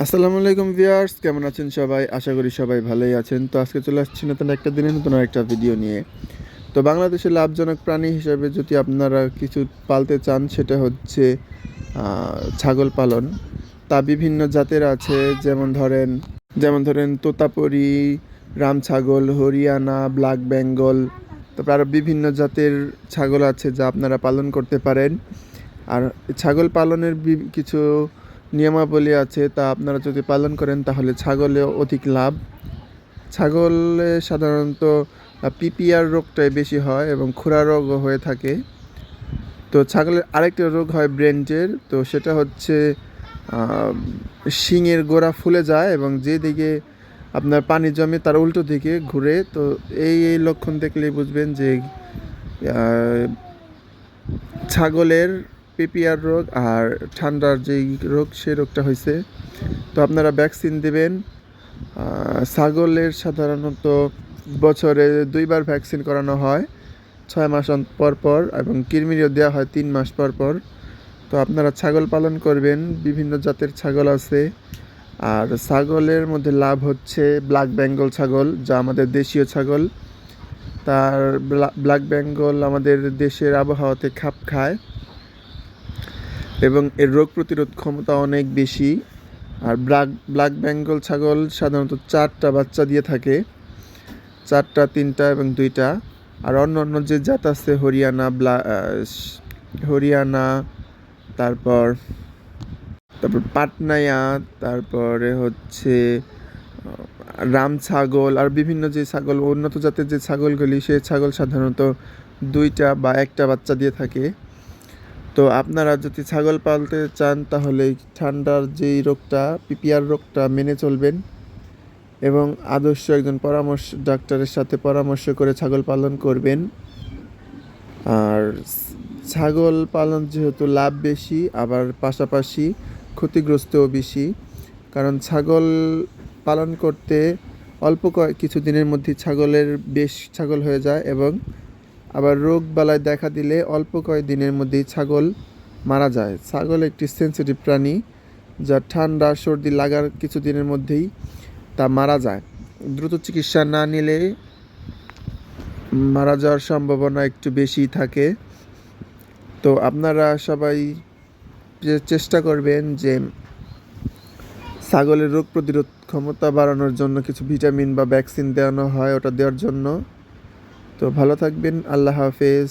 আসসালামু আলাইকুম ভিউয়ার্স, কেমন আছেন সবাই? আশা করি সবাই ভালোই আছেন। তো আজকে চলে আসছি নতুন একটা দিনে নতুন একটা ভিডিও নিয়ে। তো বাংলাদেশের লাভজনক প্রাণী হিসেবে যদি আপনারা কিছু পালতে চান, সেটা হচ্ছে ছাগল পালন। তা বিভিন্ন জাতের আছে, যেমন ধরেন তোতাপুরি, রাম ছাগল, হরিয়ানা, ব্ল্যাক বেঙ্গল। তারপর আরও বিভিন্ন জাতের ছাগল আছে যা আপনারা পালন করতে পারেন। আর ছাগল পালনের কিছু নিয়মাবলী আছে, তা আপনারা যদি পালন করেন তাহলে ছাগলে অধিক লাভ। ছাগলে সাধারণত পিপিআর রোগটাই বেশি হয় এবং খুরা রোগও হয়ে থাকে। তো ছাগলের আরেকটা রোগ হয় ব্রেনজের, তো সেটা হচ্ছে শিংয়ের গোড়া ফুলে যায় এবং যেদিকে আপনার পানি জমে তার উল্টো দিকে ঘুরে। তো এই লক্ষণ দেখলেই বুঝবেন যে ছাগলের পিপিআর রোগ আর ঠান্ডার যেই রোগ সেই রোগটা হয়েছে। তো আপনারা ভ্যাকসিন দেবেন। ছাগলের সাধারণত বছরে 2বার ভ্যাকসিন করানো হয়, 6 মাস পর পর, এবং কৃমিরও দেওয়া হয় 3 মাস পর পর। তো আপনারা ছাগল পালন করবেন, বিভিন্ন জাতের ছাগল আছে। আর ছাগলের মধ্যে লাভ হচ্ছে ব্ল্যাক বেঙ্গল ছাগল, যা আমাদের দেশীয় ছাগল। তার ব্ল্যাক বেঙ্গল আমাদের দেশের আবহাওয়াতে খাপ খায় এবং এর রোগ প্রতিরোধ ক্ষমতা অনেক বেশি। আর ব্ল্যাক বেঙ্গল ছাগল সাধারণত 4টা বাচ্চা দিয়ে থাকে, 4টা, 3টা এবং 2টা। আর অন্য যে জাত আছে হরিয়ানা, তারপর পাটনায়া, তারপরে হচ্ছে রাম ছাগল, আর বিভিন্ন যে ছাগল, উন্নত জাতের যে ছাগলগুলি, সেই ছাগল সাধারণত 2টা বা 1টা বাচ্চা দিয়ে থাকে। তো আপনারা যদি ছাগল পালতে চান তাহলে ঠান্ডার যেই রোগটা, পিপিআর রোগটা মেনে চলবেন এবং আদর্শ একজন ডাক্তারের সাথে পরামর্শ করে ছাগল পালন করবেন। আর ছাগল পালন যেহেতু লাভ বেশি, আবার পাশাপাশি ক্ষতিগ্রস্তও বেশি, কারণ ছাগল পালন করতে অল্প কিছু দিনের মধ্যে ছাগলের বেশ ছাগল হয়ে যায় এবং আবার রোগ বালাই দেখা দিলে অল্প কয়েকদিনের মধ্যেই ছাগল মারা যায়। ছাগল একটি সেন্সিটিভ প্রাণী, যা ঠান্ডা সর্দি লাগার কিছু দিনের মধ্যেই তা মারা যায়। দ্রুত চিকিৎসা না নিলে মারা যাওয়ার সম্ভাবনা একটু বেশি থাকে। তো আপনারা সবাই চেষ্টা করবেন যে ছাগলের রোগ প্রতিরোধ ক্ষমতা বাড়ানোর জন্য কিছু ভিটামিন বা ভ্যাকসিন দেওয়ানো হয়, ওটা দেওয়ার জন্য। তো ভালো থাকবেন, আল্লাহ হাফেজ।